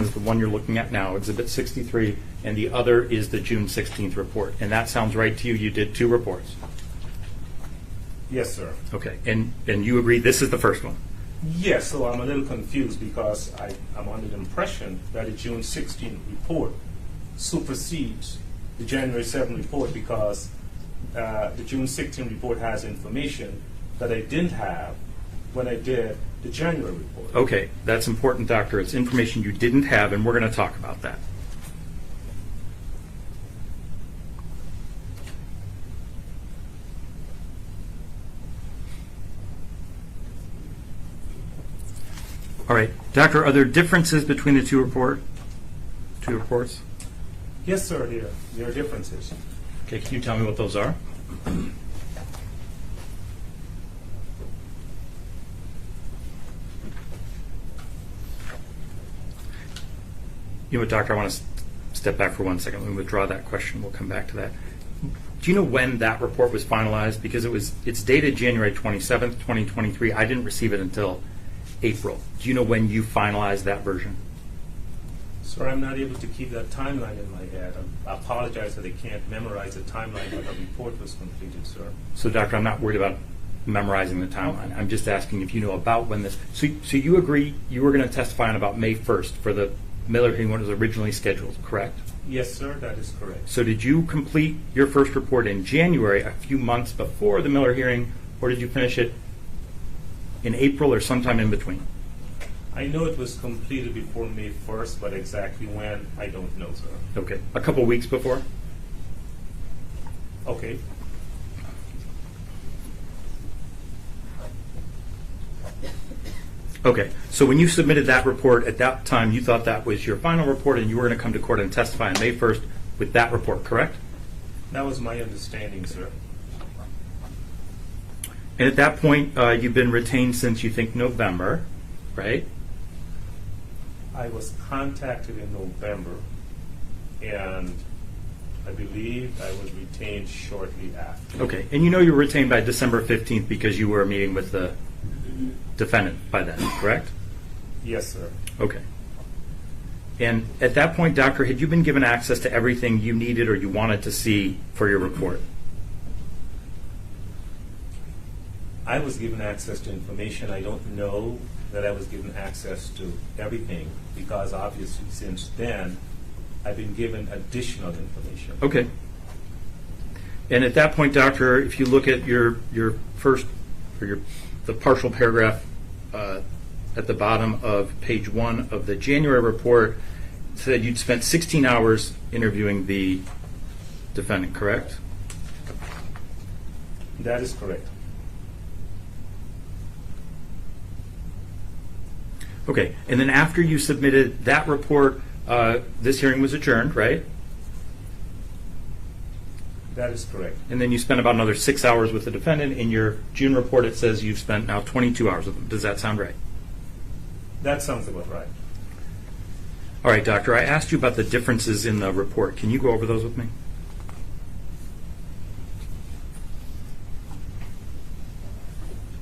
is the one you're looking at now, Exhibit 63, and the other is the June 16th report. And that sounds right to you? You did 2 reports? Yes, sir. Okay. And you agree this is the first one? Yes, so I'm a little confused because I'm under the impression that the June 16th report supersedes the January 7th report because the June 16th report has information that I didn't have when I did the January report. Okay, that's important, Doctor. It's information you didn't have, and we're going to talk about that. All right, Doctor, are there differences between the two reports? Yes, sir, there are differences. Okay, can you tell me what those are? You know what, Doctor, I want to step back for 1 second. Let me withdraw that question. We'll come back to that. Do you know when that report was finalized? Because it's dated January 27th, 2023. I didn't receive it until April. Do you know when you finalized that version? Sir, I'm not able to keep that timeline in my head. I apologize that I can't memorize the timeline when the report was completed, sir. So, Doctor, I'm not worried about memorizing the timeline. I'm just asking if you know about when this. So you agree you were going to testify on about May 1st for the Miller hearing when it was originally scheduled, correct? Yes, sir, that is correct. So did you complete your first report in January, a few months before the Miller hearing, or did you finish it in April or sometime in between? I know it was completed before May 1st, but exactly when, I don't know, sir. Okay, a couple weeks before? Okay. Okay, so when you submitted that report at that time, you thought that was your final report and you were going to come to court and testify on May 1st with that report, correct? That was my understanding, sir. And at that point, you've been retained since you think November, right? I was contacted in November, and I believe I was retained shortly after. Okay, and you know you were retained by December 15th because you were meeting with the defendant by then, correct? Yes, sir. Okay. And at that point, Doctor, had you been given access to everything you needed or you wanted to see for your report? I was given access to information. I don't know that I was given access to everything because obviously since then I've been given additional information. Okay. And at that point, Doctor, if you look at your first, or the partial paragraph at the bottom of page 1 of the January report, it said you'd spent 16 hours interviewing the defendant, correct? That is correct. Okay, and then after you submitted that report, this hearing was adjourned, right? That is correct. And then you spent about another 6 hours with the defendant. In your June report, it says you've spent now 22 hours with him. Does that sound right? That sounds about right. All right, Doctor, I asked you about the differences in the report. Can you go over those with me?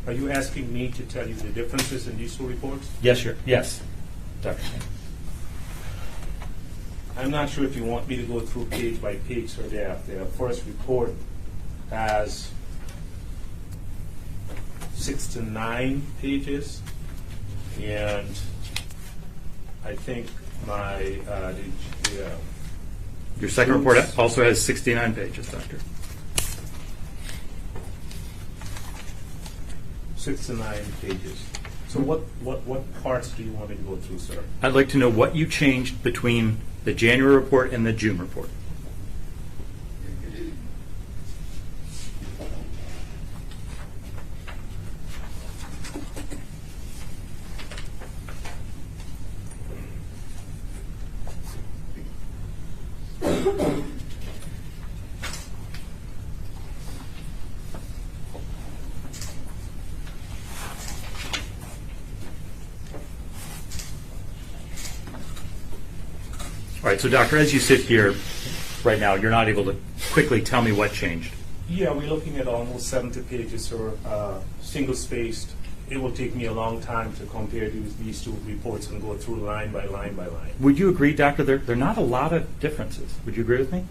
Are you asking me to tell you the differences in these two reports? Yes, sure. Yes, Doctor. I'm not sure if you want me to go through page by page, sir. The first report has 6 to 9 pages, and I think my Your second report also has 69 pages, Doctor. 6 to 9 pages. So what parts do you want me to go through, sir? I'd like to know what you changed between the January report and the June report. All right, so Doctor, as you sit here right now, you're not able to quickly tell me what changed. Yeah, we're looking at almost 70 pages, or single-spaced it will take me a long time to compare these two reports and go through line by line by line. Would you agree, Doctor, there are not a lot of differences? Would you agree with me?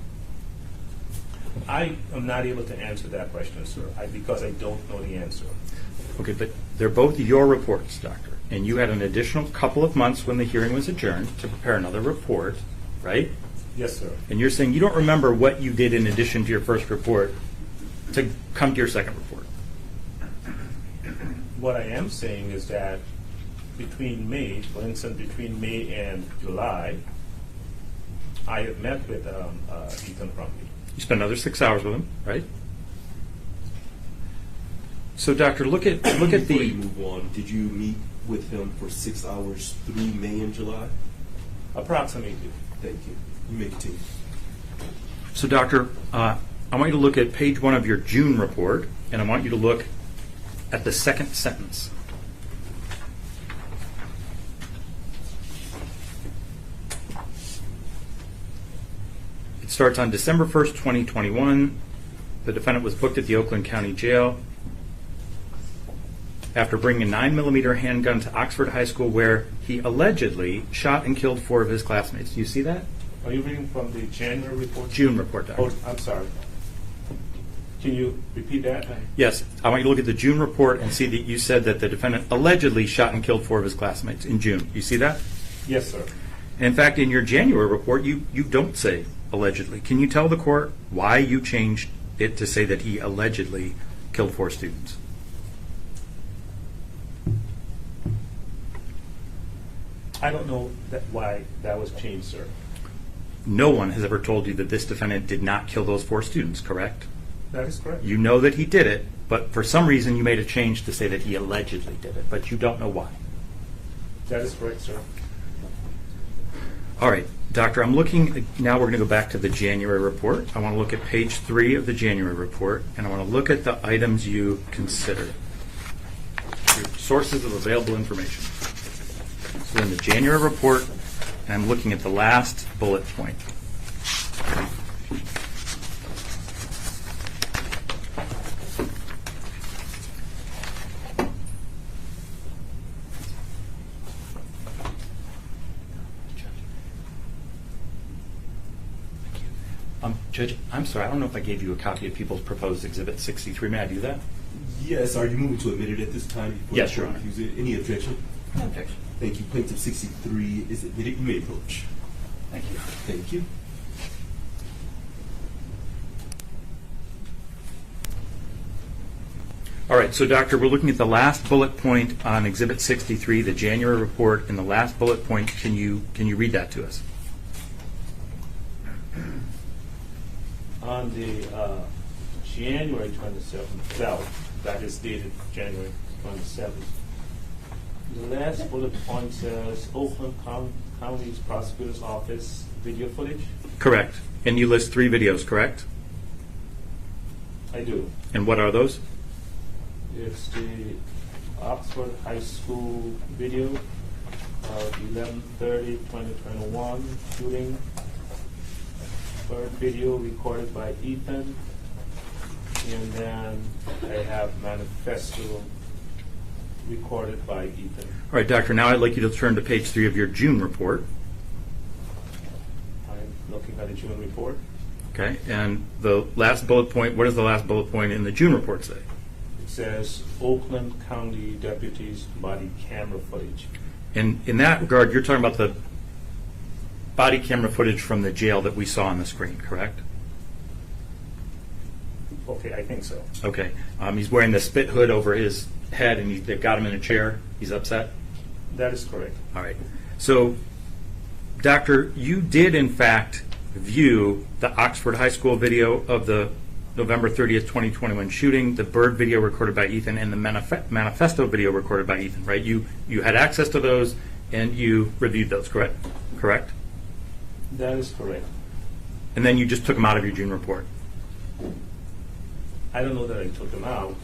I am not able to answer that question, sir, because I don't know the answer. Okay, but they're both your reports, Doctor. And you had an additional couple of months when the hearing was adjourned to prepare another report, right? Yes, sir. And you're saying you don't remember what you did in addition to your first report to come to your second report. What I am saying is that between May, for instance, between May and July, I have met with Ethan Crumbley. You spent another 6 hours with him, right? So, Doctor, look at Before you the. move on, did you meet with him for 6 hours through May and July? Approximately. Thank you. You may continue. So, Doctor, I want you to look at page 1 of your June report, and I want you to look at the second sentence. It starts on December 1st, 2021. The defendant was booked at the Oakland County Jail after bringing a 9mm handgun to Oxford High School, where he allegedly shot and killed 4 of his classmates. Do you see that? Are you reading from the January report? June report, Doctor. Oh, I'm sorry. Can you repeat that? Yes, I want you to look at the June report and see that you said that the defendant allegedly shot and killed 4 of his classmates in June. You see that? Yes, sir. And in fact, in your January report, you don't say allegedly. Can you tell the court why you changed it to say that he allegedly killed 4 students? I don't know why that was changed, sir. No one has ever told you that this defendant did not kill those 4 students, correct? That is correct. You know that he did it, but for some reason you made a change to say that he allegedly did it, but you don't know why. That is correct, sir. All right, Doctor, I'm looking, now we're going to go back to the January report. I want to look at page 3 of the January report, and I want to look at the items you considered. Your sources of available information. So in the January report, and I'm looking at the last bullet point. Judge, I'm sorry, I don't know if I gave you a copy of People's Proposed Exhibit 63. May I do that? Yes, are you moving to admit it at this time? Before Yes, the Your court Honor. reviews it? Any objection? No objection. Thank you. Plaintiff 63 is admitted. You may approach. Thank you. Thank you. All right, so Doctor, we're looking at the last bullet point on Exhibit 63, the January report, and the last bullet point. Can you read that to us? On the January 27th, that is dated January 27th, the last bullet point says Oakland County's Prosecutor's Office video footage. Correct. And you list 3 videos, correct? I do. And what are those? It's the Oxford High School video of 11/30/2021 shooting. Third video recorded by Ethan. And then I have manifesto recorded by Ethan. All right, Doctor, now I'd like you to turn to page 3 of your June report. I'm looking at the June report. Okay, and the last bullet point, what does the last bullet point in the June report say? It says Oakland County deputies body camera footage. And in that regard, you're talking about the body camera footage from the jail that we saw on the screen, correct? Okay, I think so. Okay. He's wearing the spit hood over his head, and they've got him in a chair. He's upset? That is correct. All right. So, Doctor, you did, in fact, view the Oxford High School video of the November 30th, 2021 shooting, the Bird video recorded by Ethan, and the manifesto video recorded by Ethan, right? You had access to those, and you reviewed those, correct? Correct? That is correct. And then you just took them out of your June report. I don't know that I took them out.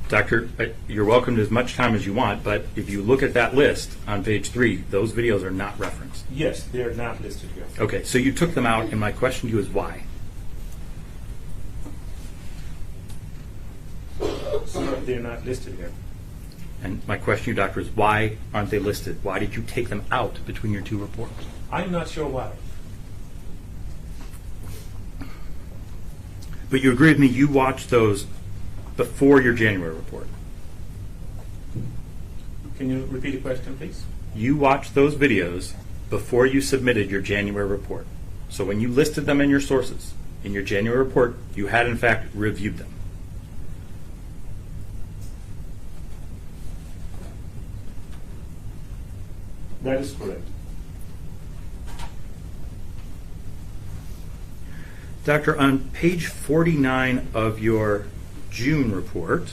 Doctor, you're welcome to as much time as you want, but if you look at that list on page 3, those videos are not referenced. Yes, they're not listed here. Okay, so you took them out, and my question to you is why? Sir, if they're not listed here. And my question to you, doctor, is why aren't they listed? Why did you take them out between your two reports? I'm not sure why. But you agree with me, you watched those before your January report. Can you repeat the question, please? You watched those videos before you submitted your January report. So when you listed them in your sources, in your January report, you had in fact reviewed them. That is correct. Doctor, on page 49 of your June report,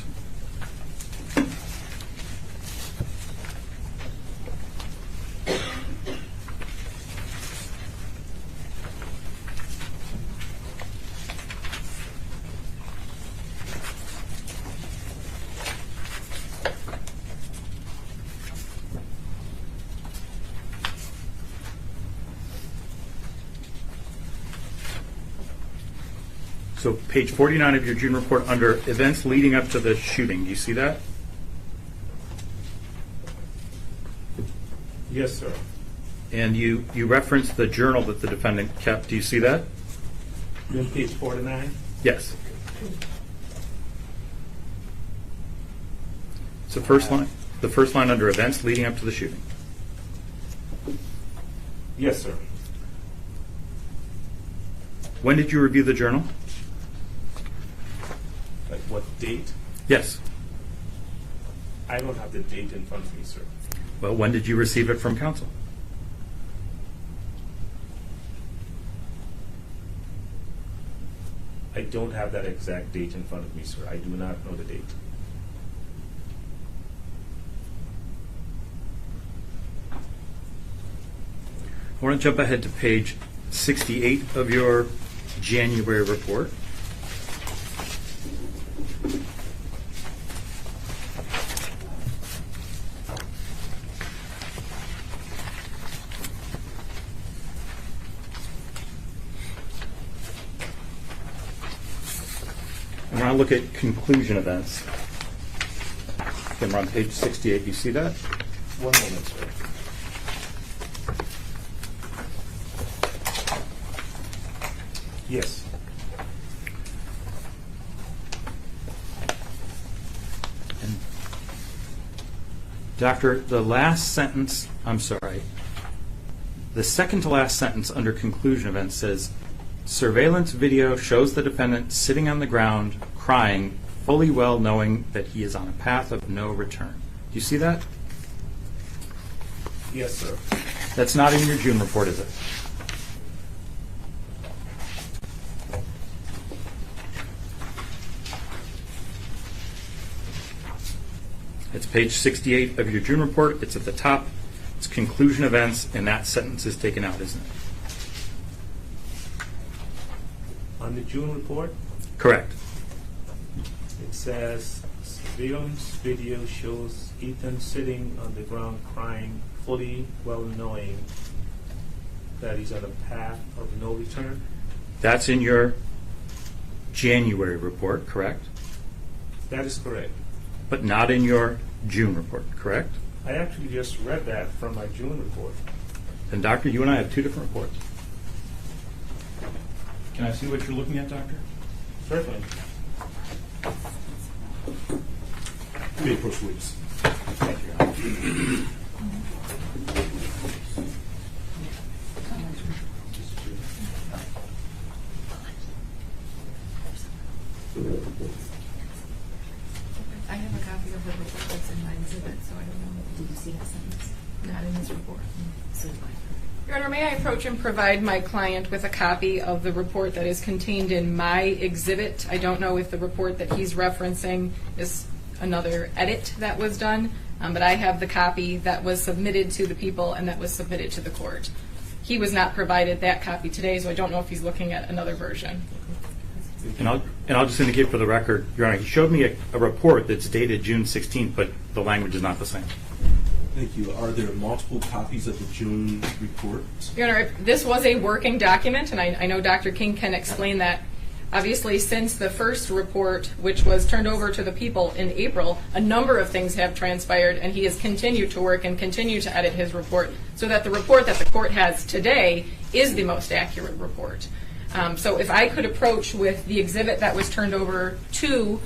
so page 49 of your June report under events leading up to the shooting, do you see that? Yes, sir. And you referenced the journal that the defendant kept. Do you see that? You're on page 49? Yes. It's the first line under events leading up to the shooting. Yes, sir. When did you review the journal? Like what date? Yes. I don't have the date in front of me, sir. Well, when did you receive it from counsel? I don't have that exact date in front of me, sir. I do not know the date. I want to jump ahead to page 68 of your January report. I want to look at conclusion events. Again, we're on page 68. You see that? One moment, sir. Yes. And Doctor, the last sentence, I'm sorry, the second to last sentence under conclusion events says, surveillance video shows the defendant sitting on the ground crying, fully well knowing that he is on a path of no return. Do you see that? Yes, sir. That's not in your June report, is it? It's page 68 of your June report. It's at the top. It's conclusion events, and that sentence is taken out, isn't it? On the June report, Correct. it says surveillance video shows Ethan sitting on the ground crying, fully well knowing that he's on a path of no return. That's in your January report, correct? That is correct. But not in your June report, correct? I actually just read that from my June report. Then, Doctor, you and I have two different reports. Can I see what you're looking at, Doctor? Certainly. You may approach witness. Thank you. I have a copy of the report that's in my exhibit, so I don't know. Did you see that sentence? Not in this report. So do I. Your Honor, may I approach and provide my client with a copy of the report that is contained in my exhibit? I don't know if the report that he's referencing is another edit that was done, but I have the copy that was submitted to the people and that was submitted to the court. He was not provided that copy today, so I don't know if he's looking at another version. And I'll just indicate for the record, Your Honor, he showed me a report that's dated June 16th, but the language is not the same. Thank you. Are there multiple copies of the June report? Your Honor, this was a working document, and I know Dr. King can explain that. Obviously, since the first report, which was turned over to the people in April, a number of things have transpired, and he has continued to work and continue to edit his report so that the report that the court has today is the most accurate report. So if I could approach with the exhibit that was turned over to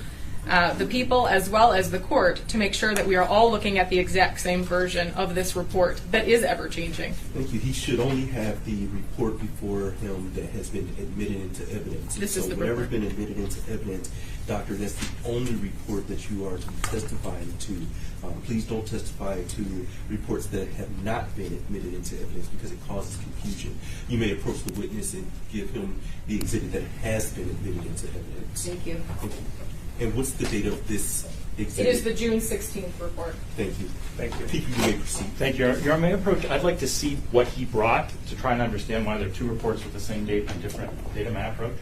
the people as well as the court to make sure that we are all looking at the exact same version of this report that is ever-changing. Thank you. He should only have the report before him that has been admitted into evidence. This is the whatever's report. been admitted into evidence, doctor, that's the only report that you are to be testifying to. Please don't testify to reports that have not been admitted into evidence because it causes confusion. You may approach the witness and give him the exhibit that has been admitted into evidence. Thank you. Thank you. And what's the date of this It exhibit? is the June 16th report. Thank you. Thank you. People, you may proceed. Thank you. Your Honor, may I approach? I'd like to see what he brought to try and understand why there are two reports with the same date and different data. May I approach?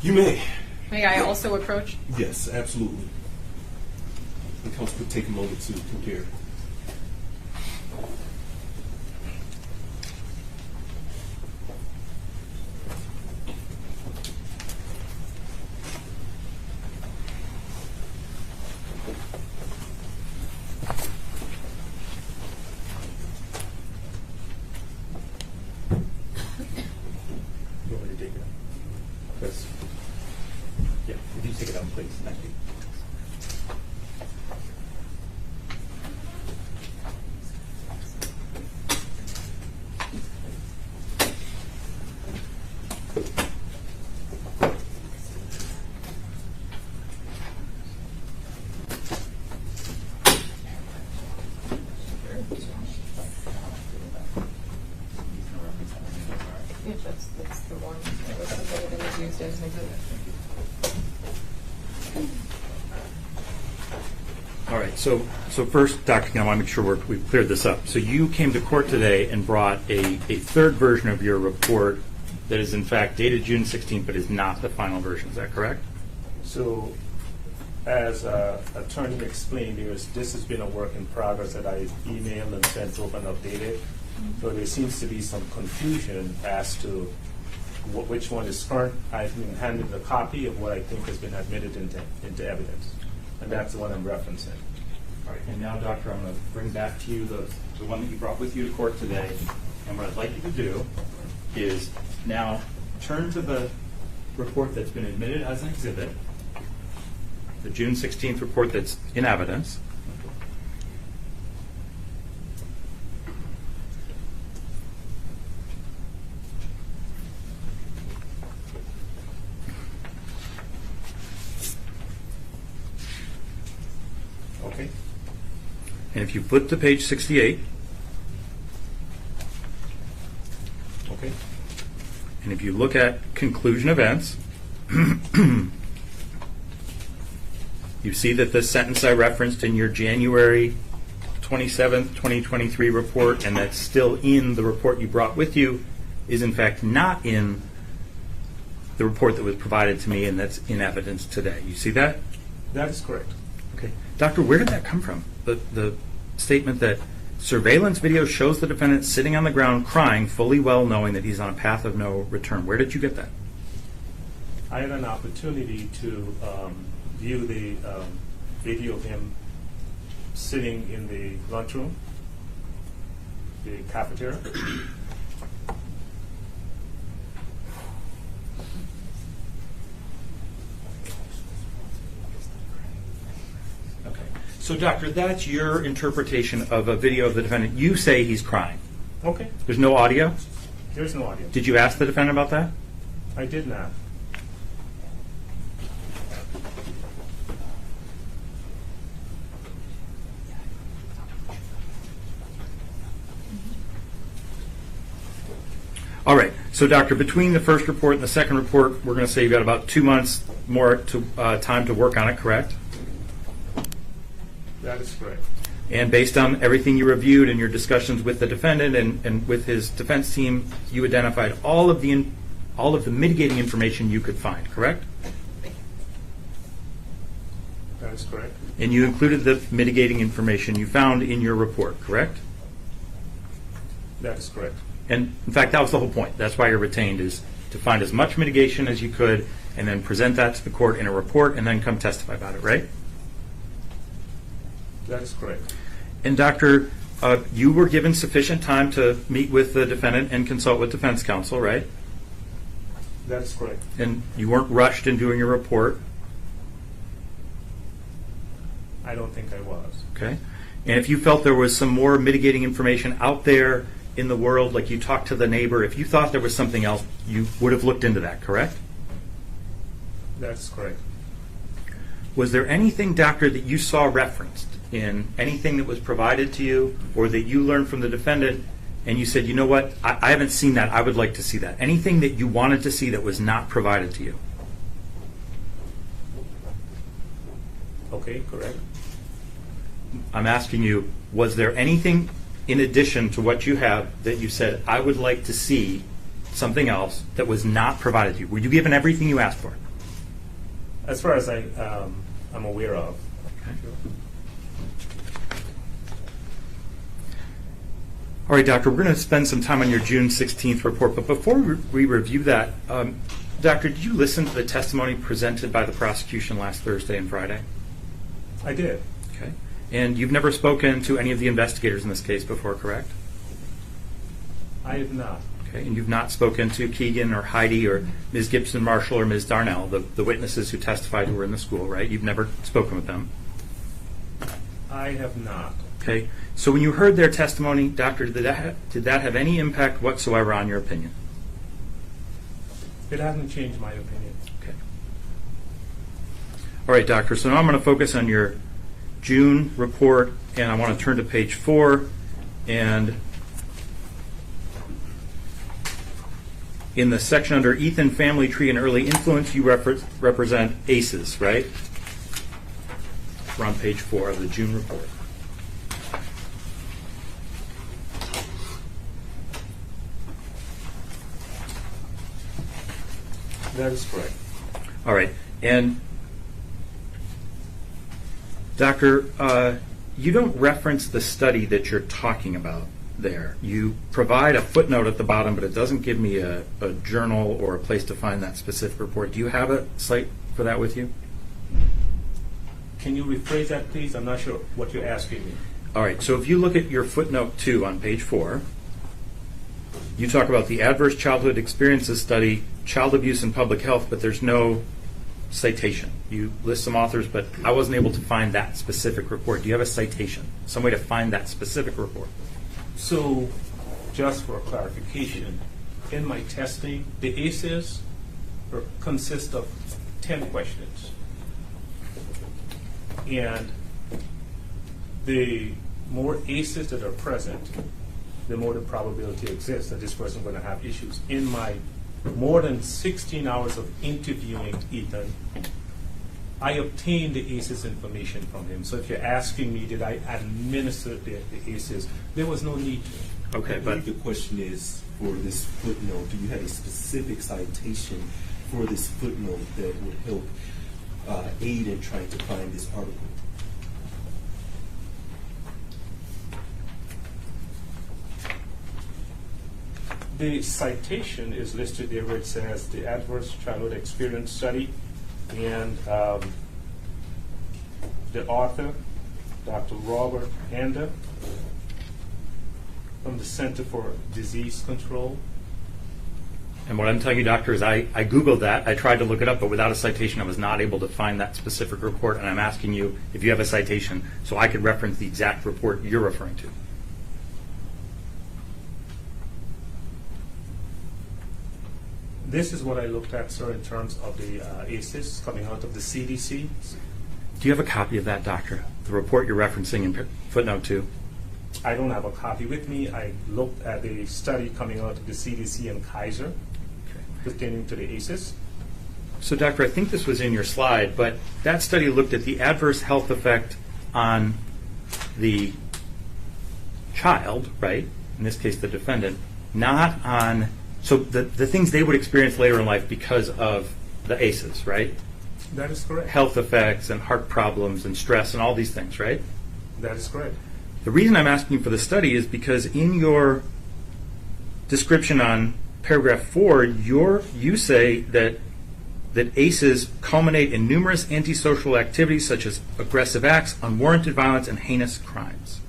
You may. May I also approach? Yes, absolutely. And counsel could take a moment to compare. You want me to take it up? Yes. Yeah, if you take it up, please. Thank you. Yeah, that's the one that was submitted and was used as an exhibit. All right, so first, Dr. King, I want to make sure we've cleared this up. So you came to court today and brought a third version of your report that is in fact dated June 16th, but is not the final version. Is that correct? So, as attorney explained, this has been a work in progress that I emailed and sent over and updated. So there seems to be some confusion as to which one is current. I've been handed a copy of what I think has been admitted into evidence, and that's the one I'm referencing. All right, and now, Doctor, I'm going to bring back to you the one that you brought with you to court today. And what I'd like you to do is now turn to the report that's been admitted as an exhibit, the June 16th report that's in evidence. Okay. And if you flip to page 68, Okay. and if you look at conclusion events, you see that the sentence I referenced in your January 27th, 2023 report, and that's still in the report you brought with you, is in fact not in the report that was provided to me and that's in evidence today. You see that? That is correct. Okay. Doctor, where did that come from? The statement that surveillance video shows the defendant sitting on the ground crying, fully well knowing that he's on a path of no return. Where did you get that? I had an opportunity to view the video of him sitting in the lunchroom, the cafeteria. Okay. So, doctor, that's your interpretation of a video of the defendant. You say he's crying. Okay. There's no audio? There's no audio. Did you ask the defendant about that? I did not. All right. So, doctor, between the first report and the second report, we're going to say you've got about 2 months more time to work on it, correct? That is correct. And based on everything you reviewed and your discussions with the defendant and with his defense team, you identified all of the mitigating information you could find, correct? That is correct. And you included the mitigating information you found in your report, correct? That is correct. And in fact, that was the whole point. That's why you're retained, is to find as much mitigation as you could and then present that to the court in a report and then come testify about it, right? That is correct. And Doctor, you were given sufficient time to meet with the defendant and consult with defense counsel, right? That is correct. And you weren't rushed in doing your report, I don't think I was. okay? And if you felt there was some more mitigating information out there in the world, like you talked to the neighbor, if you thought there was something else, you would have looked into that, correct? That's correct. Was there anything, Doctor, that you saw referenced in anything that was provided to you or that you learned from the defendant and you said, you know what, I haven't seen that, I would like to see that? Anything that you wanted to see that was not provided to you? Okay, correct. I'm asking you, was there anything in addition to what you have that you said, I would like to see something else that was not provided to you? Were you given everything you asked for? As far as I'm aware of. Okay. All right, Doctor, we're going to spend some time on your June 16th report, but before we review that, Doctor, did you listen to the testimony presented by the prosecution last Thursday and Friday? I did. Okay. And you've never spoken to any of the investigators in this case before, correct? I have not. Okay. And you've not spoken to Keegan or Heidi or Ms. Gibson Marshall or Ms. Darnell, the witnesses who testified who were in the school, right? You've never spoken with them? I have not. Okay. So when you heard their testimony, Doctor, did that have any impact whatsoever on your opinion? It hasn't changed my opinion. Okay. All right, Doctor. So now I'm going to focus on your June report, and I want to turn to page 4. And in the section under Ethan, Family Tree, and Early Influence, you represent ACEs, right? We're on page 4 of the June report. That is correct. All right. And Doctor, you don't reference the study that you're talking about there. You provide a footnote at the bottom, but it doesn't give me a journal or a place to find that specific report. Do you have a site for that with you? Can you rephrase that, please? I'm not sure what you're asking me. All right. So if you look at your footnote 2 on page 4, you talk about the Adverse Childhood Experiences Study, Child Abuse and Public Health, but there's no citation. You list some authors, but I wasn't able to find that specific report. Do you have a citation? Some way to find that specific report? So, just for clarification, in my testing, the ACEs consist of 10 questions. And the more ACEs that are present, the more the probability exists that this person is going to have issues. In my more than 16 hours of interviewing Ethan, I obtained the ACEs information from him. So if you're asking me, did I administer the ACEs, there was no need to. Okay, I but believe the question is, for this footnote, do you have a specific citation for this footnote that would help aid in trying to find this article? The citation is listed there where it says the Adverse Childhood Experience Study, and the author, Dr. Robert Hander, from the Center for Disease Control. and what I'm telling you, Doctor, is I Googled that. I tried to look it up, but without a citation, I was not able to find that specific report. And I'm asking you if you have a citation so I could reference the exact report you're referring to. This is what I looked at, sir, in terms of the ACEs coming out of the CDC. Do you have a copy of that, Doctor? The report you're referencing in footnote 2? I don't have a copy with me. I looked at the study coming out of the CDC and Kaiser pertaining to the ACEs. So, Doctor, I think this was in your slide, but that study looked at the adverse health effect on the child, right? In this case, the defendant, not on, so the things they would experience later in life because of the ACEs, right? That is correct. Health effects and heart problems and stress and all these things, right? That is correct. The reason I'm asking for the study is because in your description on paragraph 4, you say that ACEs culminate in numerous antisocial activities such as aggressive acts, unwarranted violence, and heinous crimes.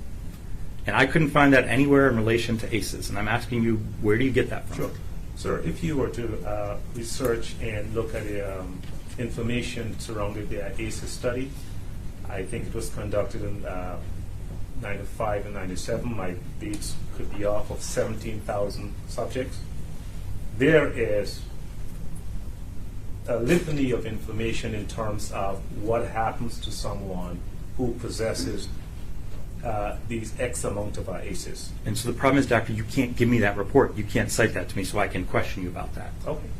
And I couldn't find that anywhere in relation to ACEs. And I'm asking you, where do you get that from? Sure. Sir, if you were to research and look at the information surrounding the ACEs study, I think it was conducted in 95 and 97. My dates could be off of 17,000 subjects. There is a litany of information in terms of what happens to someone who possesses these X amount of ACEs. And so the problem is, doctor, you can't give me that report. You can't cite that to me so I can question you about that. Okay.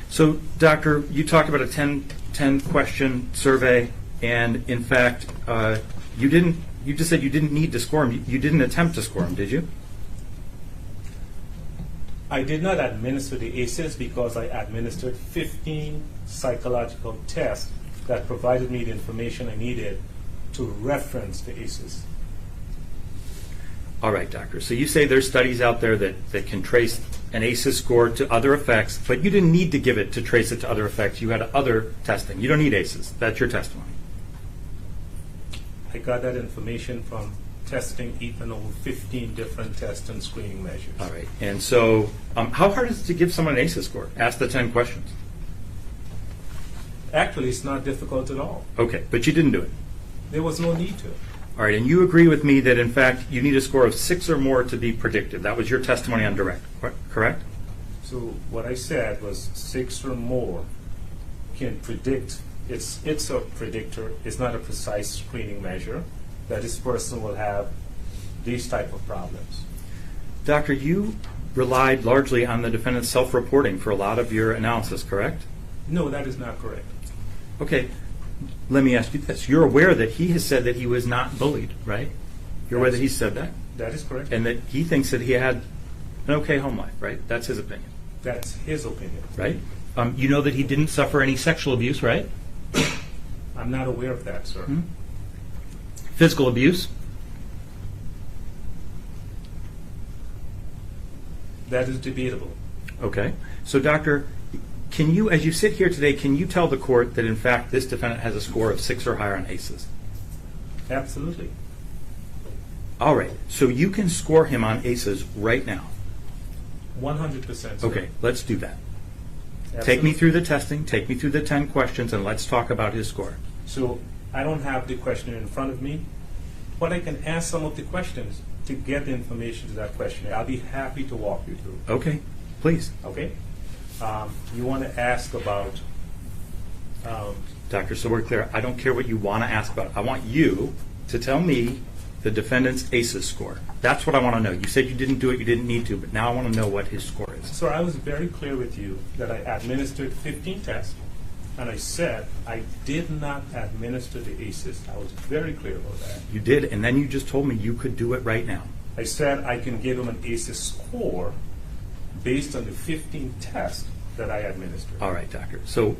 So, doctor, you talked about a 10 question survey, and in fact, you just said you didn't need to score them. You didn't attempt to score them, did you? I did not administer the ACEs because I administered 15 psychological tests that provided me the information I needed to reference the ACEs. All right, doctor. So you say there's studies out there that can trace an ACEs score to other effects, but you didn't need to give it to trace it to other effects. You had other testing. You don't need ACEs. That's your testimony. I got that information from testing Ethan over 15 different test and screening measures. All right. And so how hard is it to give someone an ACEs score? Ask the 10 questions. Actually, it's not difficult at all. Okay, but you didn't do it. There was no need to. All right, and you agree with me that, in fact, you need a score of 6 or more to be predictive. That was your testimony on direct, correct? So what I said was 6 or more can predict. It's a predictor. It's not a precise screening measure that this person will have these type of problems. Doctor, you relied largely on the defendant's self-reporting for a lot of your analysis, correct? No, that is not correct. Okay, let me ask you this. You're aware that he has said that he was not bullied, right? You're aware that he said that? That is correct. And that he thinks that he had an okay home life, right? That's his opinion, That's his opinion. right? You know that he didn't suffer any sexual abuse, right? I'm not aware of that, sir. Physical abuse? That is debatable. Okay. So, doctor, can you, as you sit here today, can you tell the court that, in fact, this defendant has a score of 6 or higher on ACEs? Absolutely. All right. So you can score him on ACEs right now. 100%. Sir. Okay, let's do that. Absolutely. Take me through the testing, take me through the 10 questions, and let's talk about his score. So I don't have the questionnaire in front of me, but I can ask some of the questions to get the information to that questionnaire. I'll be happy to walk you through. Okay, please. Okay? You want to ask about... Doctor, so we're clear. I don't care what you want to ask about. I want you to tell me the defendant's ACEs score. That's what I want to know. You said you didn't do it, you didn't need to, but now I want to know what his score is. So I was very clear with you that I administered 15 tests, and I said I did not administer the ACEs. I was very clear about that. You did, and then you just told me you could do it right now. I said I can give him an ACEs score based on the 15 tests that I administered. All right, doctor. So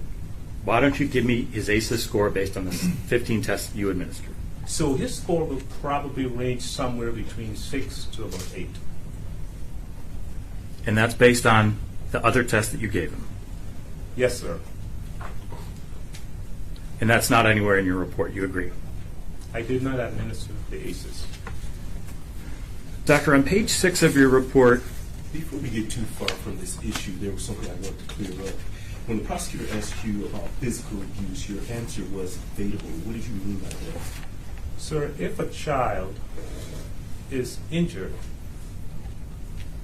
why don't you give me his ACEs score based on the 15 tests you administered? So his score will probably range somewhere between 6 to about 8. And that's based on the other tests that you gave him. Yes, sir. And that's not anywhere in your report. You agree? I did not administer the ACEs. Doctor, on page 6 of your report, Before we get too far from this issue, there was something I wanted to clear up. When the prosecutor asked you about physical abuse, your answer was debatable. What did you mean by that? Sir, if a child is injured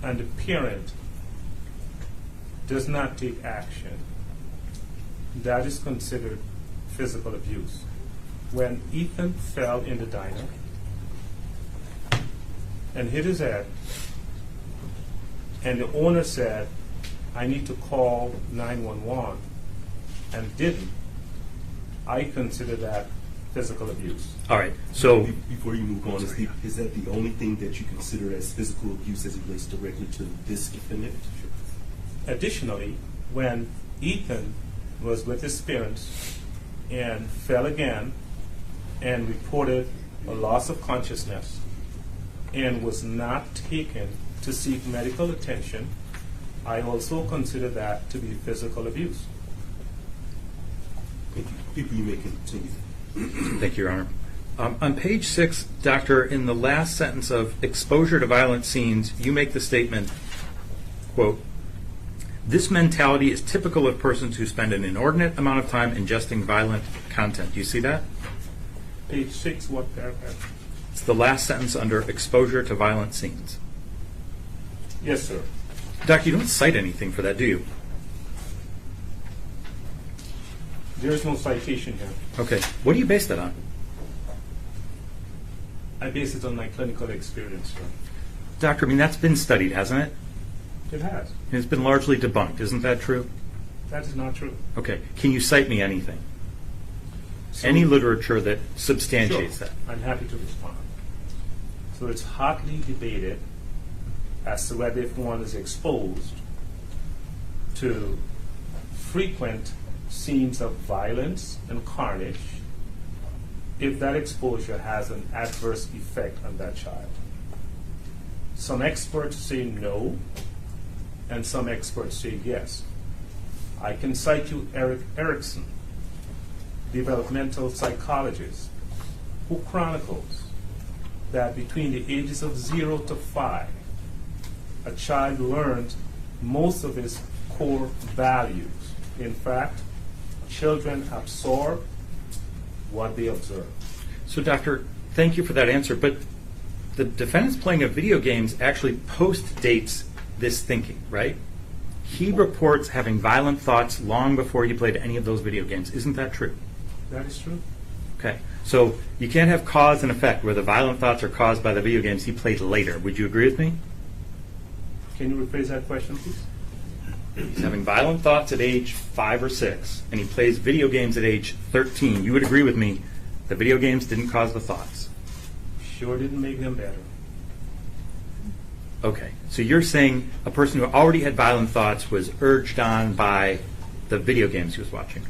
and the parent does not take action, that is considered physical abuse. When Ethan fell in the diner and hit his head, and the owner said, I need to call 911, and didn't, I consider that physical abuse. all right, so Before you move on, is that the only thing that you consider as physical abuse as it relates directly to this defendant? Additionally, when Ethan was with his parents and fell again and reported or loss of consciousness and was not taken to seek medical attention, I also consider that to be physical abuse. Thank you. People, you may continue. Thank you, Your Honor. On page 6, Doctor, in the last sentence of exposure to violent scenes, you make the statement, quote, "This mentality is typical of persons who spend an inordinate amount of time ingesting violent content." Do you see that? Page 6, what paragraph? It's the last sentence under exposure to violent scenes. Yes, sir. Doctor, you don't cite anything for that, do you? There is no citation here. Okay. What do you base that on? I base it on my clinical experience, sir. Doctor, I mean, that's been studied, hasn't it? It has. And it's been largely debunked. Isn't that true? That is not true. Okay. Can you cite me anything? So- Any literature that substantiates Sure. that? I'm happy to respond. So it's hotly debated as to whether if one is exposed to frequent scenes of violence and carnage, if that exposure has an adverse effect on that child. Some experts say no, and some experts say yes. I can cite you Eric Erickson, developmental psychologist, who chronicles that between the ages of 0 to 5, a child learns most of his core values. In fact, children absorb what they observe. So, Doctor, thank you for that answer, but the defendant's playing of video games actually post-dates this thinking, right? He reports having violent thoughts long before he played any of those video games. Isn't that true? That is true. Okay. So you can't have cause and effect where the violent thoughts are caused by the video games he played later. Would you agree with me? Can you rephrase that question, please? He's having violent thoughts at age 5 or 6, and he plays video games at age 13. You would agree with me the video games didn't cause the thoughts. Sure didn't make them better. Okay. So you're saying a person who already had violent thoughts was urged on by the video games he was watching.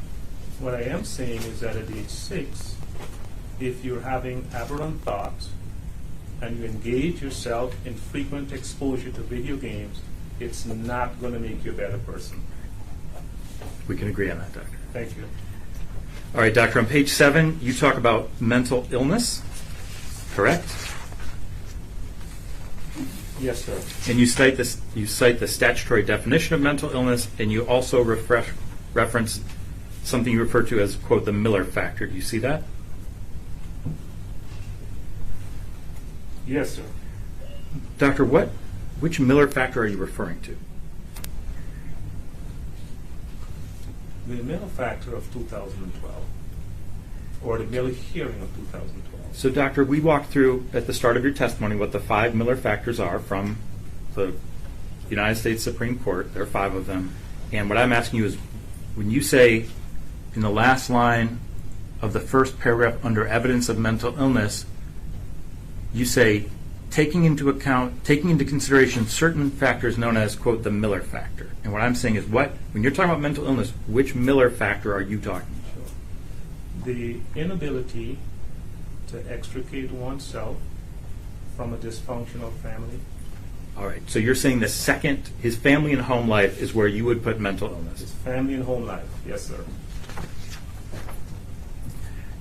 What I am saying is that at age 6, if you're having aberrant thoughts and you engage yourself in frequent exposure to video games, it's not going to make you a better person. We can agree on that, Doctor. Thank you. All right, Doctor, on page 7, you talk about mental illness, correct? Yes, sir. And you cite this. You cite the statutory definition of mental illness, and you also reference something you refer to as, quote, the Miller factor. Do you see that? Yes, sir. Doctor, which Miller factor are you referring to? The Miller factor of 2012, or the Miller hearing of 2012. So, Doctor, we walked through at the start of your testimony what the 5 Miller factors are from the United States Supreme Court. There are 5 of them. And what I'm asking you is, when you say in the last line of the first paragraph under evidence of mental illness, you say, taking into consideration certain factors known as, quote, the Miller factor. And what I'm saying is, when you're talking about mental illness, which Miller factor are you talking about? The inability to extricate oneself from a dysfunctional family. All right. So you're saying the second, his family and home life, is where you would put mental illness. His family and home life. Yes, sir.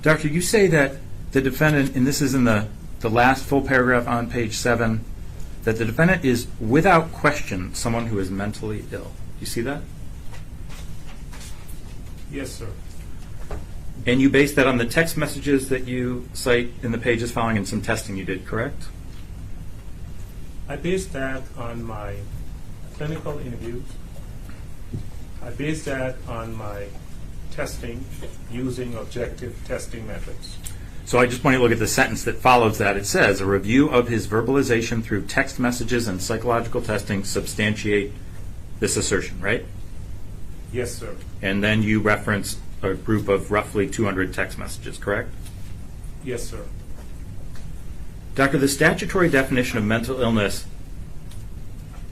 Doctor, you say that the defendant, and this is in the last full paragraph on page 7, that the defendant is without question someone who is mentally ill. You see that? Yes, sir. And you base that on the text messages that you cite in the pages following and some testing you did, correct? I based that on my clinical interviews. I based that on my testing using objective testing methods. So I just want you to look at the sentence that follows that. It says, a review of his verbalization through text messages and psychological testing substantiate this assertion, right? Yes, sir. And then you reference a group of roughly 200 text messages, correct? Yes, sir. Doctor, the statutory definition of mental illness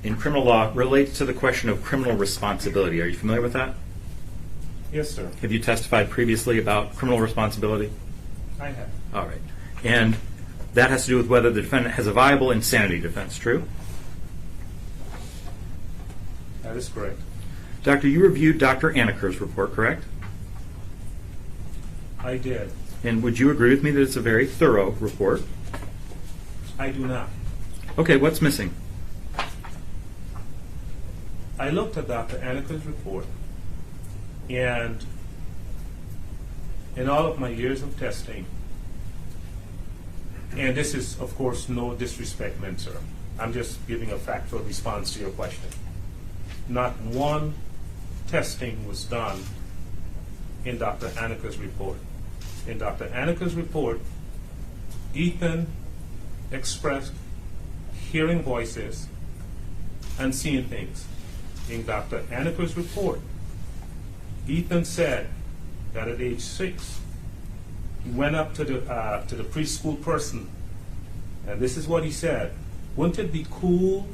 in criminal law relates to the question of criminal responsibility. Are you familiar with that? Yes, sir. Have you testified previously about criminal responsibility? I have. All right. And that has to do with whether the defendant has a viable insanity defense, true? That is correct. Doctor, you reviewed Dr. Aniker's report, correct? I did. And would you agree with me that it's a very thorough report? I do not. Okay, what's missing? I looked at Dr. Aniker's report, and in all of my years of testing, and this is, of course, no disrespect meant, sir. I'm just giving a factual response to your question. Not one testing was done in Dr. Aniker's report. In Dr. Aniker's report, Ethan expressed hearing voices and seeing things. In Dr. Aniker's report, Ethan said that at age 6, he went up to the preschool person, and this is what he said: "Wouldn't it be cool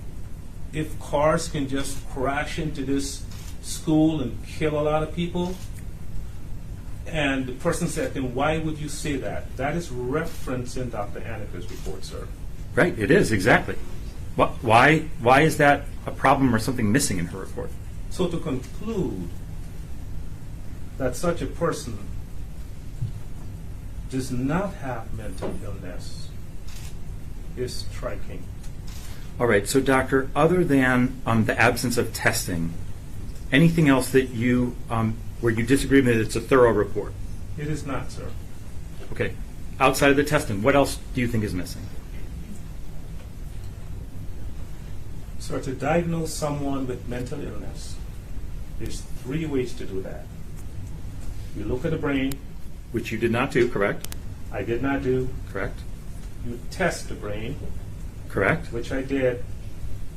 if cars can just crash into this school and kill a lot of people?" And the person said, "Then why would you say that?" That is referenced in Dr. Aniker's report, sir. Right, it is, exactly. Why is that a problem or something missing in her report? So to conclude that such a person does not have mental illness is striking. All right, so doctor, other than the absence of testing, anything else that you, where you disagree that it's a thorough report? It is not, sir. Okay, outside of the testing, what else do you think is missing? So to diagnose someone with mental illness, there's 3 ways to do that. You look at the brain. Which you did not do, correct? I did not do. Correct. You test the brain, Correct. which I did,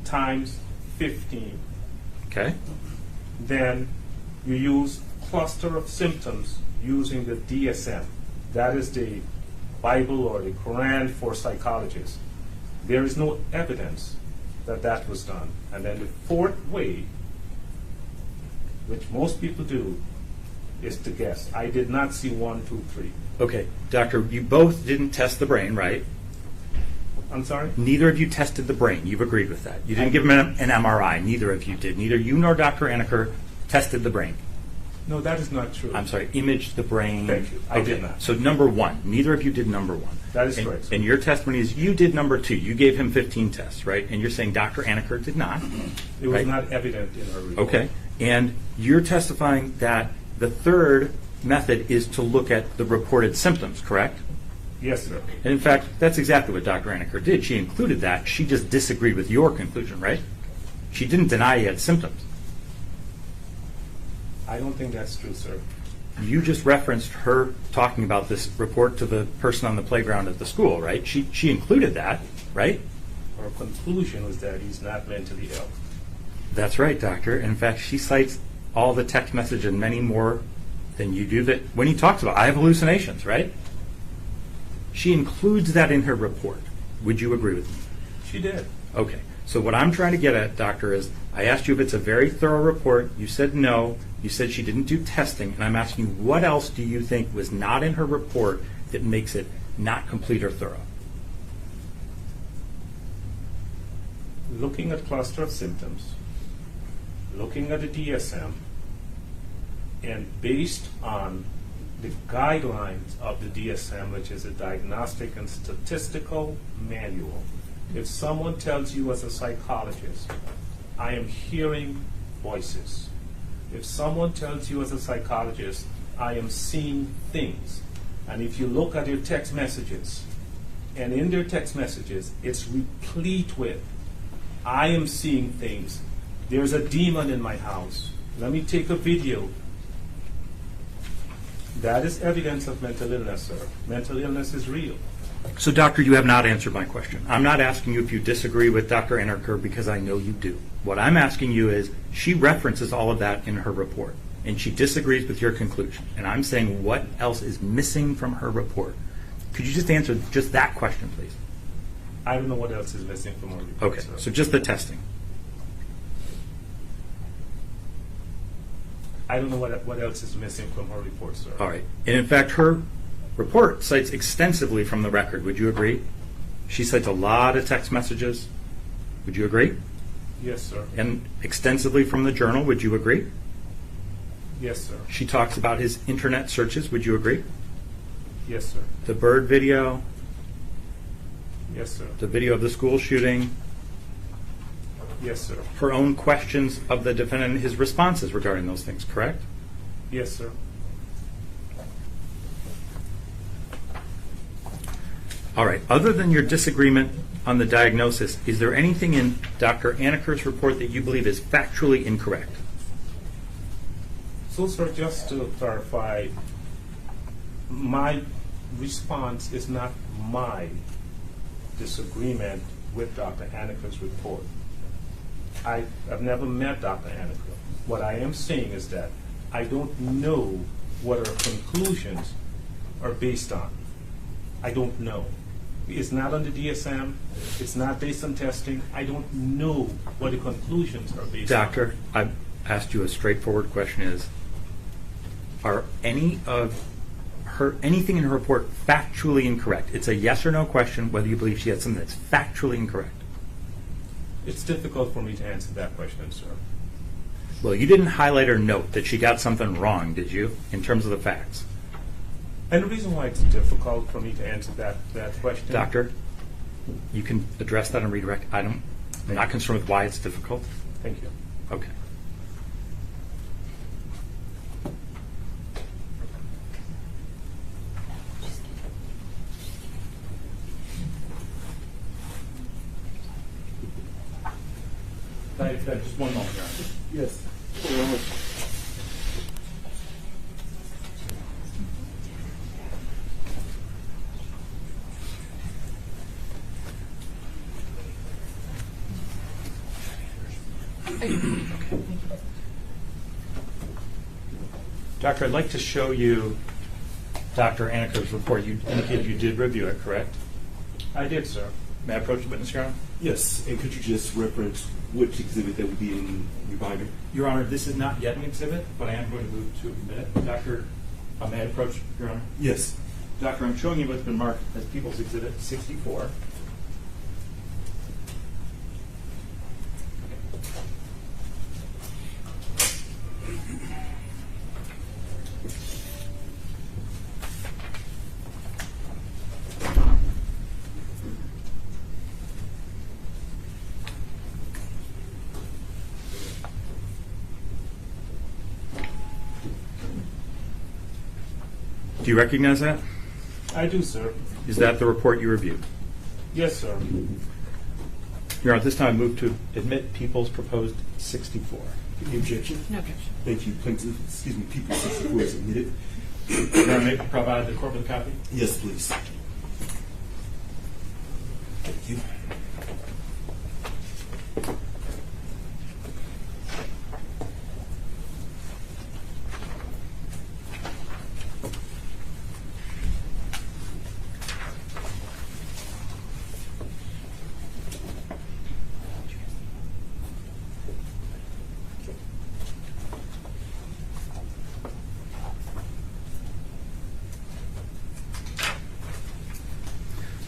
times 15. Okay. Then you use cluster of symptoms using the DSM. That is the Bible or the Quran for psychologists. There is no evidence that that was done. And then the 4th way, which most people do, is to guess. I did not see 1, 2, 3. Okay, doctor, you both didn't test the brain, right? I'm sorry? Neither of you tested the brain. You've agreed with that. You didn't give him an MRI. Neither of you did. Neither you nor Dr. Aniker tested the brain. No, that is not true. I'm sorry, imaged the brain. Thank you. I did not. So number 1, neither of you did number 1. That is And- correct, sir. And your testimony is you did number 2. You gave him 15 tests, right? And you're saying Dr. Aniker did not. It was right? not evident in our report. Okay. And you're testifying that the 3rd method is to look at the reported symptoms, correct? Yes, sir. And in fact, that's exactly what Dr. Aniker did. She included that. She just disagreed with your conclusion, right? She didn't deny you had symptoms. I don't think that's true, sir. You just referenced her talking about this report to the person on the playground at the school, right? She included that, right? Our conclusion was that he's not mentally ill. That's right, doctor. In fact, she cites all the text message and many more than you do that when he talks about, I have hallucinations, right? She includes that in her report. Would you agree with me? She did. Okay. So what I'm trying to get at, doctor, is I asked you if it's a very thorough report. You said no. You said she didn't do testing. And I'm asking you, what else do you think was not in her report that makes it not complete or thorough? Looking at cluster of symptoms, looking at the DSM, and based on the guidelines of the DSM, which is a diagnostic and statistical manual, if someone tells you as a psychologist, I am hearing voices, if someone tells you as a psychologist, I am seeing things, and if you look at your text messages, and in their text messages, it's replete with, I am seeing things. There's a demon in my house. Let me take a video. That is evidence of mental illness, sir. Mental illness is real. So, doctor, you have not answered my question. I'm not asking you if you disagree with Dr. Aniker because I know you do. What I'm asking you is, she references all of that in her report, and she disagrees with your conclusion. And I'm saying, what else is missing from her report? Could you just answer just that question, please? I don't know what else is missing from our report, Okay, sir. so just the testing. I don't know what else is missing from our report, sir. All right. And in fact, her report cites extensively from the record. Would you agree? She cites a lot of text messages. Would you agree? Yes, sir. And extensively from the journal. Would you agree? Yes, sir. She talks about his internet searches. Would you agree? Yes, sir. The bird video, Yes, sir. the video of the school shooting, Yes, sir. her own questions of the defendant and his responses regarding those things, correct? Yes, sir. All right. Other than your disagreement on the diagnosis, is there anything in Dr. Aniker's report that you believe is factually incorrect? So, sir, just to clarify, my response is not my disagreement with Dr. Aniker's report. I've never met Dr. Aniker. What I am saying is that I don't know what her conclusions are based on. I don't know. It's not on the DSM. It's not based on testing. I don't know what the conclusions are based on. Doctor, I've asked you a straightforward question is, are anything in her report factually incorrect? It's a yes or no question whether you believe she had something that's factually incorrect. It's difficult for me to answer that question, sir. Well, you didn't highlight or note that she got something wrong, did you, in terms of the facts? And the reason why it's difficult for me to answer that question... Doctor, you can address that and redirect. I'm not concerned with why it's difficult. Thank you. Okay. Just one moment, Your Honor. Yes. Doctor, I'd like to show you Dr. Aniker's report. You indicated you did review it, correct? I did, sir. May I approach the witness, Your Honor? Yes, and could you just reference which exhibit that would be in your binder? Your Honor, this is not yet an exhibit, but I am going to move to admit it. Doctor, may I approach, Your Honor? Yes. Doctor, I'm showing you what's been marked as People's Exhibit 64. Do you recognize that? I do, sir. Is that the report you reviewed? Yes, sir. Your Honor, at this time I move to admit People's proposed 64. Any objection? No objection. Thank you. People 64 is admitted. Your Honor, may I provide the court with a copy? Yes, please. Thank you.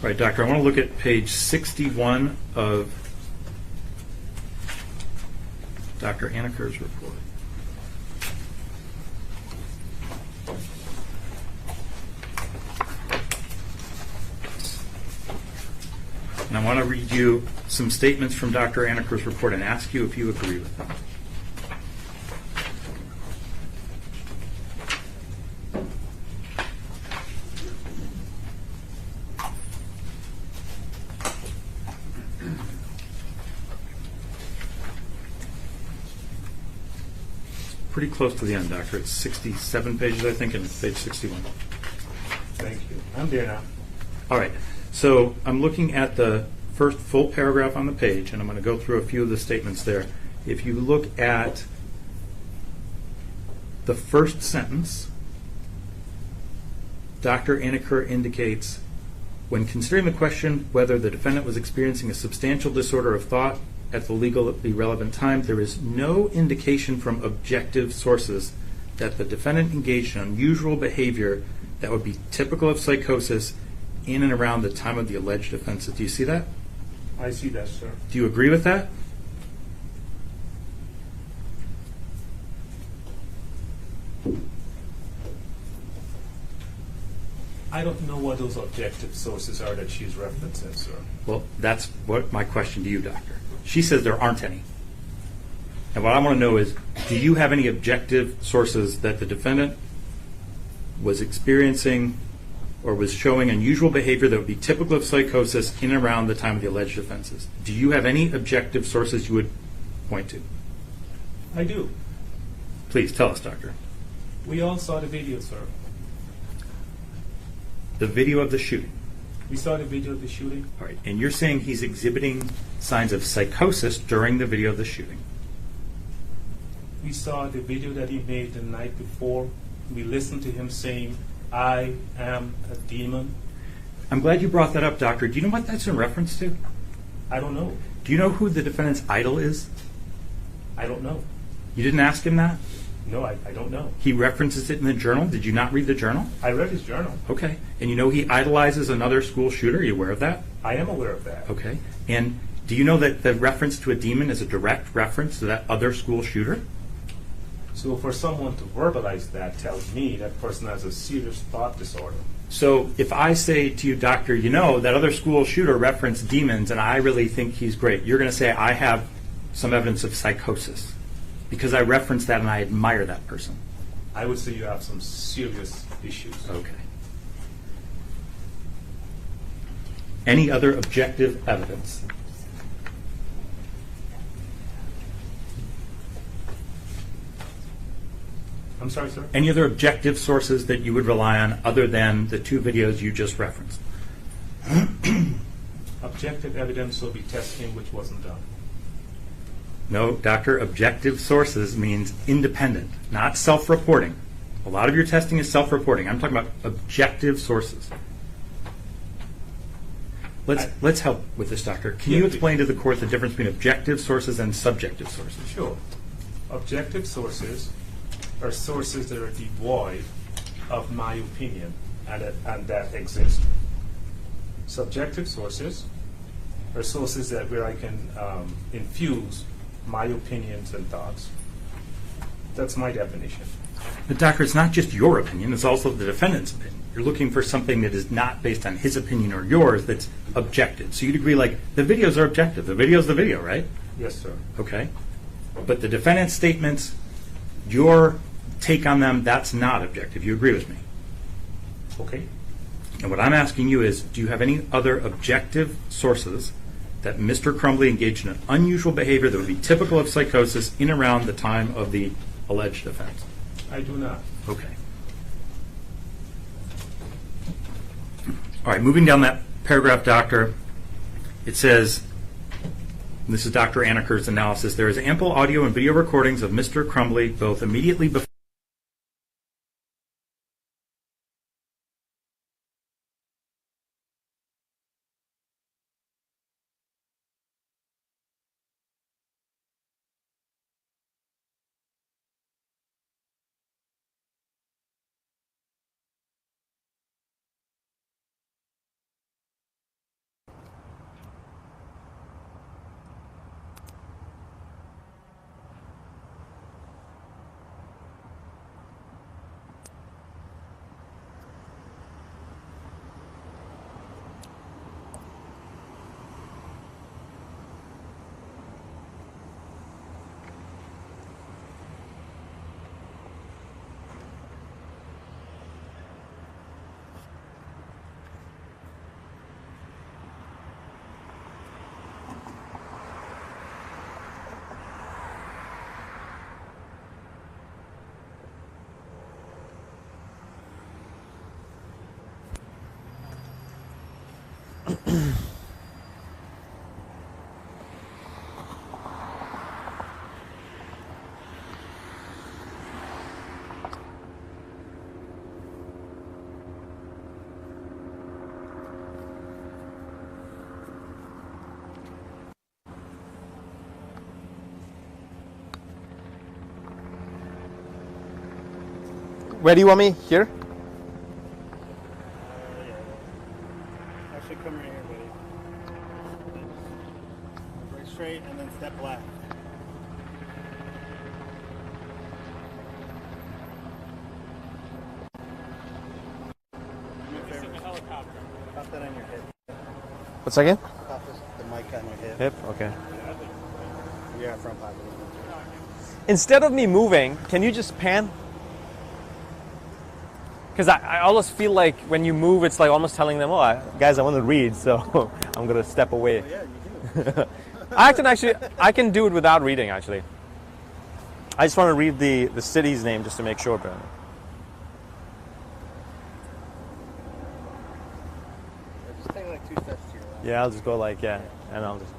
All right, Doctor, I want to look at page 61 of Dr. Aniker's report. And I want to read you some statements from Dr. Aniker's report and ask you if you agree with them. Pretty close to the end, Doctor. It's 67 pages, I think, and page 61. Thank you. I'm there now. All right. So I'm looking at the first full paragraph on the page, and I'm going to go through a few of the statements there. If you look at the first sentence, Dr. Aniker indicates, when considering the question whether the defendant was experiencing a substantial disorder of thought at the legally relevant time, there is no indication from objective sources that the defendant engaged in unusual behavior that would be typical of psychosis in and around the time of the alleged offenses. Do you see that? I see that, sir. Do you agree with that? I don't know what those objective sources are that she's referencing, sir. Well, that's what my question to you, doctor. She says there aren't any. And what I want to know is, do you have any objective sources that the defendant was experiencing or was showing unusual behavior that would be typical of psychosis in and around the time of the alleged offenses? Do you have any objective sources you would point to? I do. Please tell us, doctor. We all saw the video, sir. The video of the shooting. We saw the video of the shooting. All right. And you're saying he's exhibiting signs of psychosis during the video of the shooting. We saw the video that he made the night before. We listened to him saying, "I am a demon." I'm glad you brought that up, doctor. Do you know what that's in reference to? I don't know. Do you know who the defendant's idol is? I don't know. You didn't ask him that? No, I don't know. He references it in the journal. Did you not read the journal? I read his journal. Okay. And you know he idolizes another school shooter. Are you aware of that? I am aware of that. Okay. And do you know that the reference to a demon is a direct reference to that other school shooter? So for someone to verbalize that tells me that person has a serious thought disorder. So if I say to you, doctor, you know, that other school shooter referenced demons and I really think he's great, you're going to say I have some evidence of psychosis because I referenced that and I admire that person. I would say you have some serious issues. Okay. Any other objective evidence? I'm sorry, sir? Any other objective sources that you would rely on other than the two videos you just referenced? Objective evidence will be testing which wasn't done. No, doctor, objective sources means independent, not self-reporting. A lot of your testing is self-reporting. I'm talking about objective sources. Let's help with this, doctor. Can you explain to the court the difference between objective sources and subjective sources? Sure. Objective sources are sources that are devoid of my opinion and that exist. Subjective sources are sources that where I can infuse my opinions and thoughts. That's my definition. But doctor, it's not just your opinion, it's also the defendant's opinion. You're looking for something that is not based on his opinion or yours that's objective. So you'd agree, like, the videos are objective. The video's the video, right? Yes, sir. Okay. But the defendant's statements, your take on them, that's not objective. You agree with me? Okay. And what I'm asking you is, do you have any other objective sources that Mr. Crumbley engaged in an unusual behavior that would be typical of psychosis in and around the time of the alleged offense? I do not. Okay. All right, moving down that paragraph, doctor, it says, and this is Dr. Anaker's analysis, there is ample audio and video recordings of Mr. Crumbley both immediately before Where do you want me? Here? straight and then step left. Do me a favor. Pop that on your hip. What's that again? Pop the mic on your hip. Hip. Okay. Yeah, front pocket. Instead of me moving, can you just pan? Because I always feel like when you move, it's like almost telling them, "Oh, guys, I want to read, so I'm gonna step away." Oh, yeah, you do. I can do it without reading. Actually, I just want to read the city's name just to make sure. But Just take like 2 steps to your left. yeah, I'll just go like and I'll just.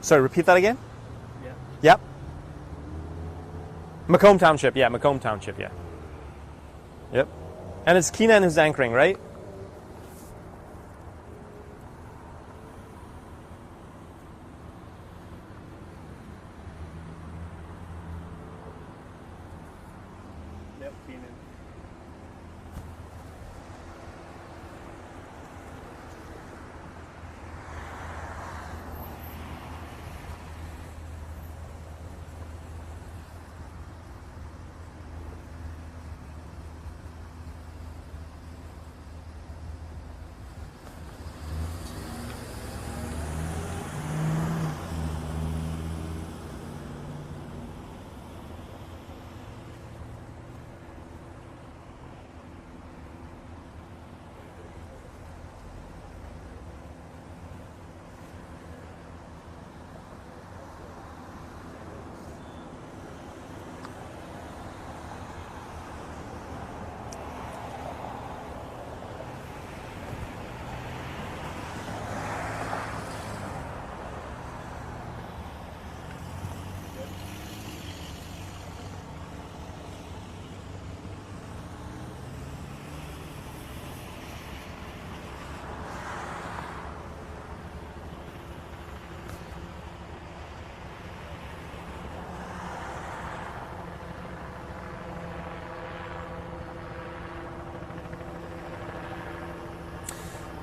Sorry, repeat that again? Yeah. Yep. Macomb Township, yeah, Macomb Township, yeah. Yep. And it's Keenan who's anchoring, right? Yep, Keenan.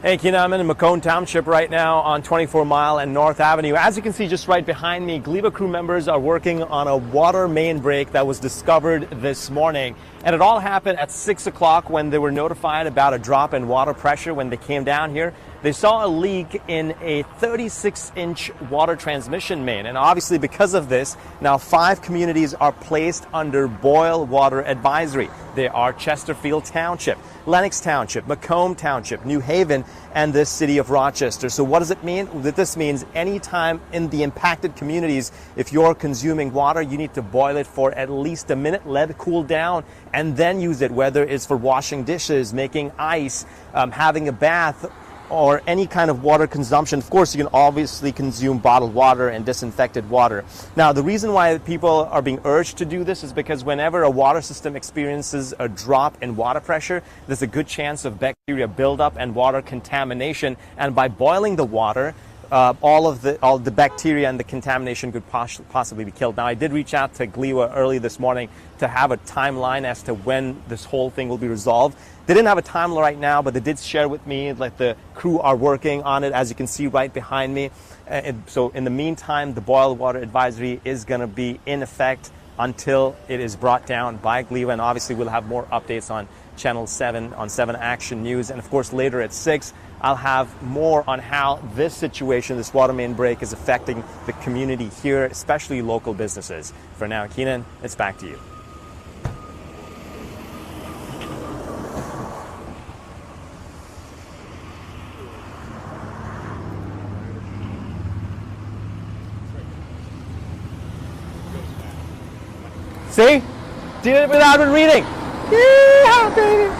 Hey, Keenan, I'm in Macomb Township right now on 24 Mile and North Avenue. As you can see just right behind me, GLEVA crew members are working on a water main break that was discovered this morning. And it all happened at 6 o'clock when they were notified about a drop in water pressure when they came down here. They saw a leak in a 36-inch water transmission main. And obviously because of this, now 5 communities are placed under boil water advisory. They are Chesterfield Township, Lenox Township, Macomb Township, New Haven, and the city of Rochester. So what does it mean? This means anytime in the impacted communities, if you're consuming water, you need to boil it for at least a minute, let it cool down, and then use it, whether it's for washing dishes, making ice, having a bath, or any kind of water consumption. Of course, you can obviously consume bottled water and disinfected water. Now, the reason why people are being urged to do this is because whenever a water system experiences a drop in water pressure, there's a good chance of bacteria buildup and water contamination. And by boiling the water, all the bacteria and the contamination could possibly be killed. Now, I did reach out to GLEVA early this morning to have a timeline as to when this whole thing will be resolved. They didn't have a timeline right now, but they did share with me that the crew are working on it, as you can see right behind me. So in the meantime, the boil water advisory is going to be in effect until it is brought down by GLEVA, and obviously we'll have more updates on Channel 7, on 7 Action News, and of course later at 6, I'll have more on how this situation, this water main break, is affecting the community here, especially local businesses. For now, Keenan, it's back to you. See? Did it without reading. Yeah, baby.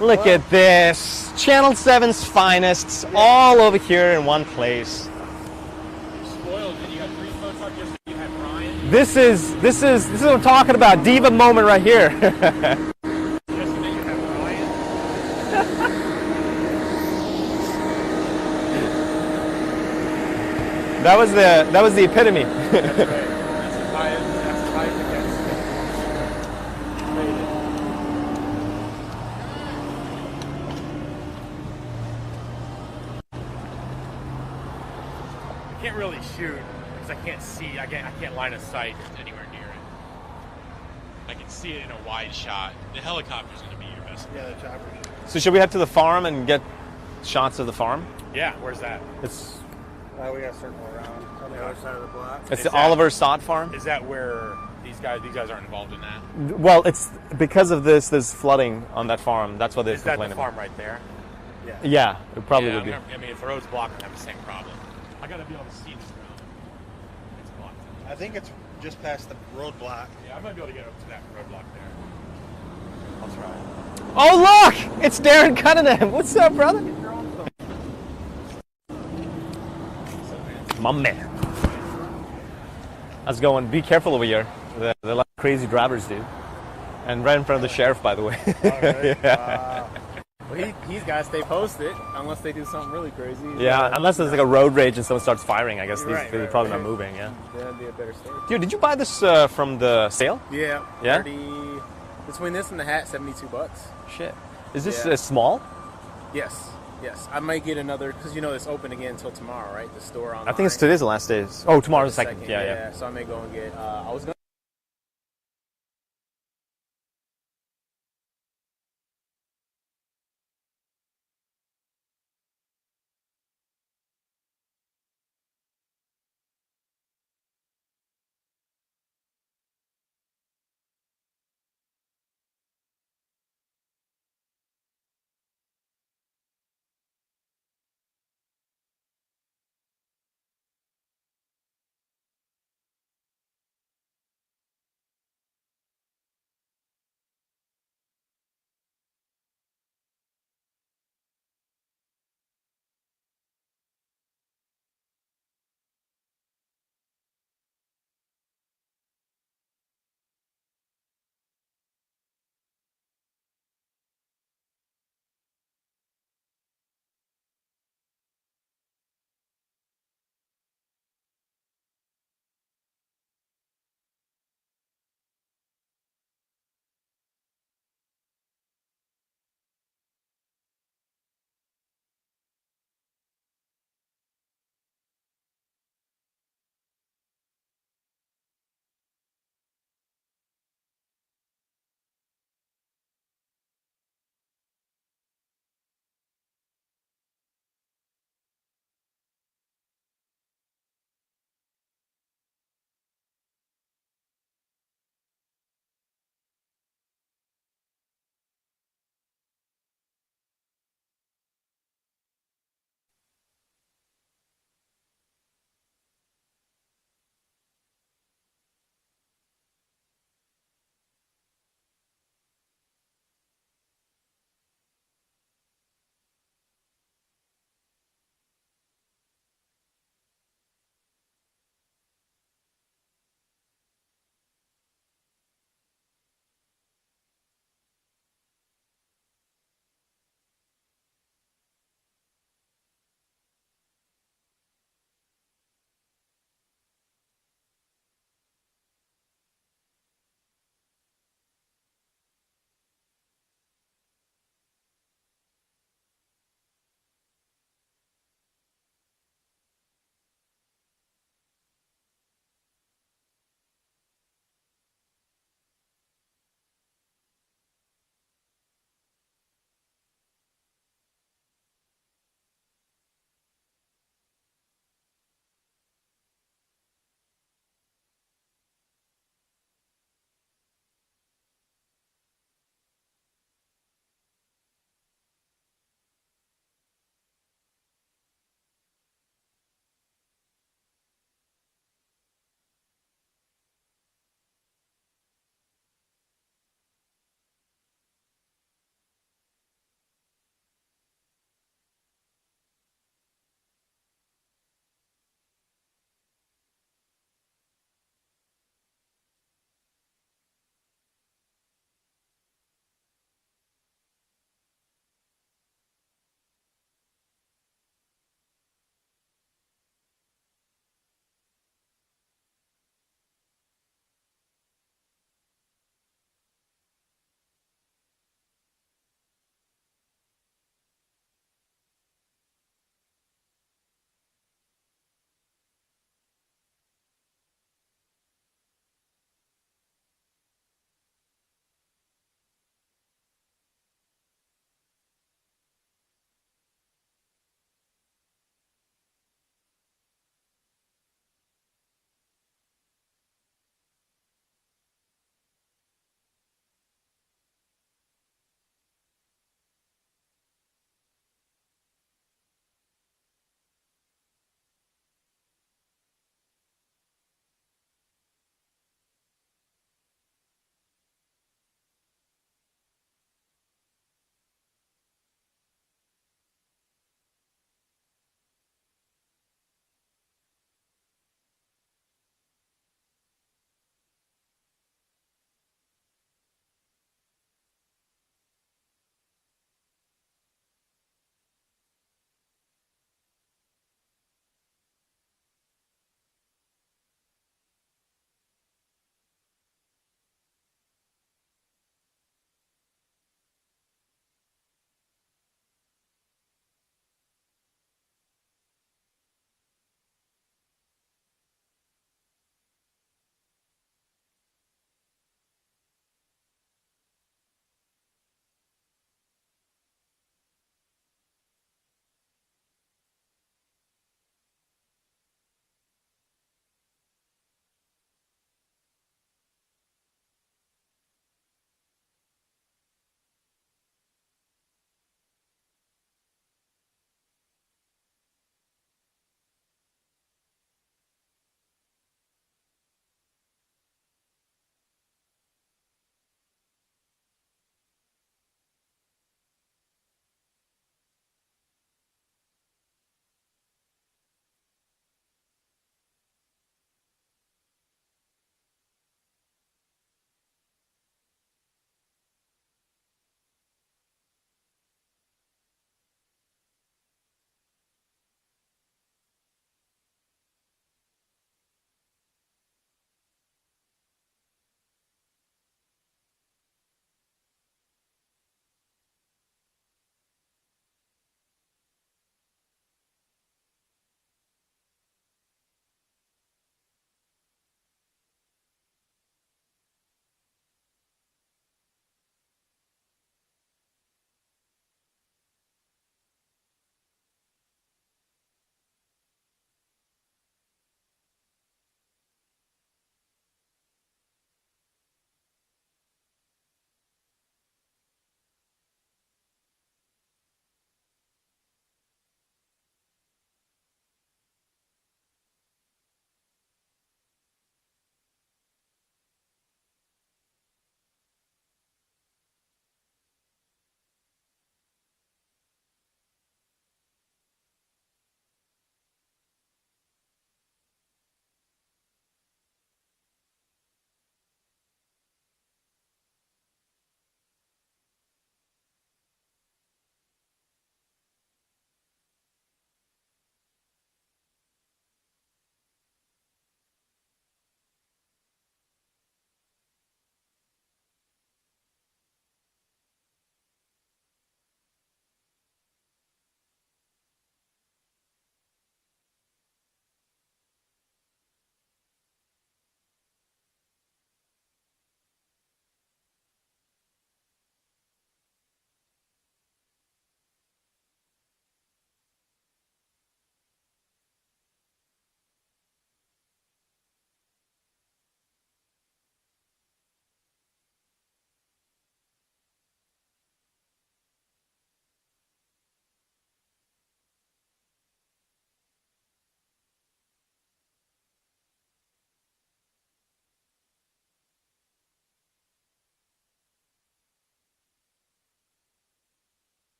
Look at this. Channel 7's finest, all over here in one place. Spoiled. Did you have 3 photos up yesterday? You had Ryan. This is what I'm talking about. Diva moment right here. Yesterday you had Ryan. That was the epitome. That's as high as it gets. Pleaded. I can't really shoot because I can't see. I can't line of sight anywhere near it. I can see it in a wide shot. The helicopter's going to be your best. Yeah, the chopper. So should we head to the farm and get shots of the farm? Yeah, where's that? It's We got to circle around on the other side of the block. it's Is the that- Oliver Stott farm. Is that where these guys aren't involved in that? Well, it's because of this. There's flooding on that farm. That's what they're Is that the complaining farm right there? Yeah. about. Yeah, it probably Yeah, would be. I mean, if the road's blocked, I have the same problem. I gotta be able to see this ground. It's blocked. I think it's just past the roadblock. Yeah, I might be able to get up to that roadblock there. I'll try. Oh look! It's Darren Cunningham. What's up, brother? My man. How's it going? Be careful over here. They're like crazy drivers, dude. And right in front of the sheriff, by the way. Wow. Well, he's got to stay posted unless they do something really crazy. Yeah, unless there's like a road rage and someone starts firing, I guess they're Right, probably right. not moving, yeah. That'd be a better story. Dude, did you buy this from the sale? Yeah. Yeah? 30, between this and the hat, $72. Shit. Is this Yeah. Small? Yes. Yes. I might get another, because you know it's open again until tomorrow, right? The store online. I think it's today's the last day. Oh, tomorr's the second. Yeah, yeah. So I may go and get, I was going